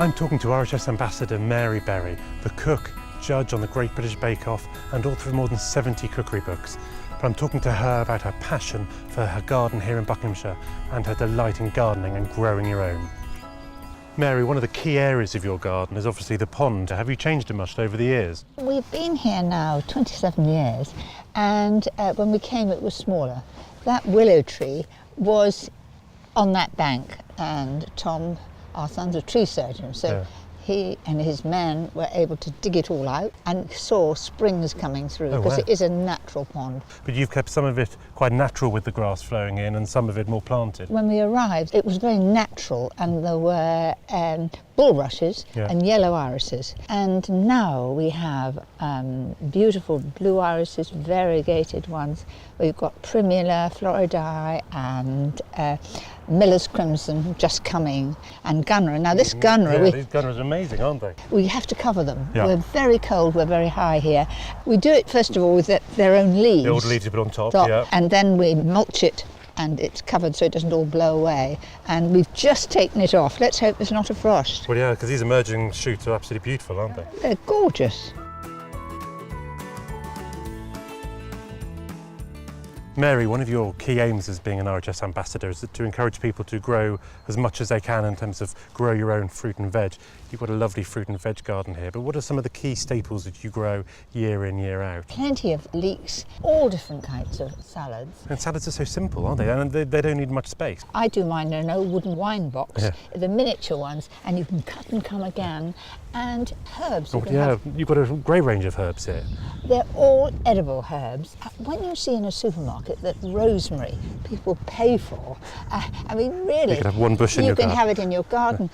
I'm talking to RHS Ambassador Mary Berry, the cook, judge on the Great British Bake Off and author of more than 70 cookery books. But I'm talking to her about her passion for her garden here in Buckinghamshire and her delight in gardening and growing your own. Mary, one of the key areas of your garden is obviously the pond. Have you changed it much over the years? We've been here now 27 years and when we came it was smaller. That willow tree was on that bank and Tom, our son's a tree surgeon, so he and his men were able to dig it all out and saw springs coming through because it is a natural pond. But you've kept some of it quite natural with the grass flowing in and some of it more planted. When we arrived it was very natural and there were bulrushes and yellow irises, and now we have beautiful blue irises, variegated ones. We've got Primula, Floridae and Miller's Crimson just coming, and Gunner. Now this Gunner, these Gunners are amazing, aren't they? we have to cover them. We're very cold, we're very high here. We do it first of all with their own leaves. The old leaves you put on top, and then we mulch it and it's covered so it doesn't all blow away, and we've just taken it off. Let's hope there's not a frost. Well, yeah, because these emerging shoots are absolutely beautiful, aren't they? They're gorgeous. Mary, one of your key aims as being an RHS ambassador is to encourage people to grow as much as they can in terms of grow your own fruit and veg. You've got a lovely fruit and veg garden here, but what are some of the key staples that you grow year in, year out? Plenty of leeks, all different kinds of salads. And salads are so simple, aren't they? And they don't need much space. I do mine in an old wooden wine box, the miniature ones, and you can cut and come again. And herbs. You've got a great range of herbs here. They're all edible herbs. When you see in a supermarket that rosemary people pay for, I mean really, you could have one bush in your garden. You can have it in your garden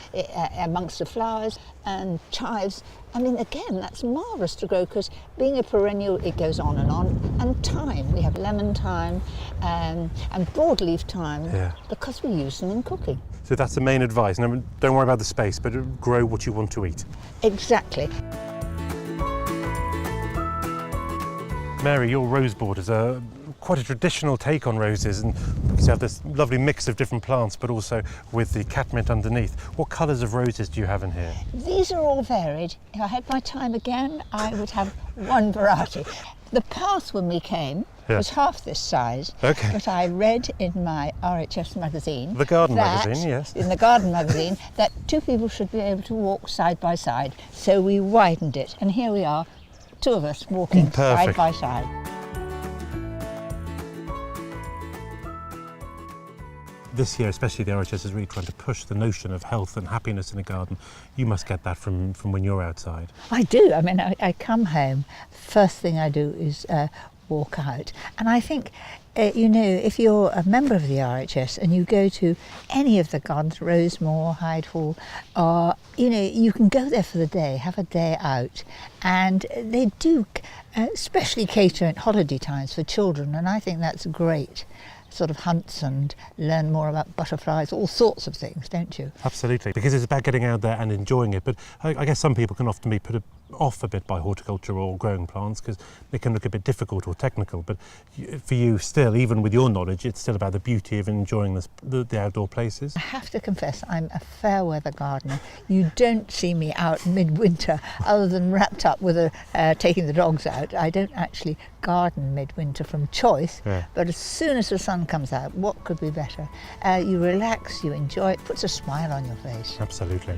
amongst the flowers and chives. I mean, again, that's marvellous to grow because being a perennial, it goes on. And thyme, we have lemon thyme and broadleaf thyme because we use them in cooking. So that's the main advice. Now, don't worry about the space, but grow what you want to eat. Exactly. Mary, your rose borders are quite a traditional take on roses, and you have this lovely mix of different plants, but also with the catmint underneath. What colours of roses do you have in here? These are all varied. If I had my time again, I would have one variety. The path when we came was half this size, but I read in my RHS magazine, the garden magazine, yes, in the garden magazine, that two people should be able to walk side by side. So we widened it, and here we are, two of us walking side by side. This year, especially, the RHS is really trying to push the notion of health and happiness in a garden. You must get that from when you're outside. I do. I mean, I come home, first thing I do is walk out. And I think, you know, if you're a member of the RHS and you go to any of the gardens, Rosemore, Hyde Hall, or, you know, you can go there for the day, have a day out. And they do especially cater at holiday times for children, and I think that's great. Sort of hunts and learn more about butterflies, all sorts of things, don't you? Absolutely, because it's about getting out there and enjoying it. But I guess some people can often be put off a bit by horticulture or growing plants because they can look a bit difficult or technical. But for you still, even with your knowledge, it's still about the beauty of enjoying the outdoor places. I have to confess, I'm a fair weather gardener. You don't see me out midwinter other than wrapped up with taking the dogs out. I don't actually garden midwinter from choice, but as soon as the sun comes out, what could be better? You relax, you enjoy it, puts a smile on your face. Absolutely.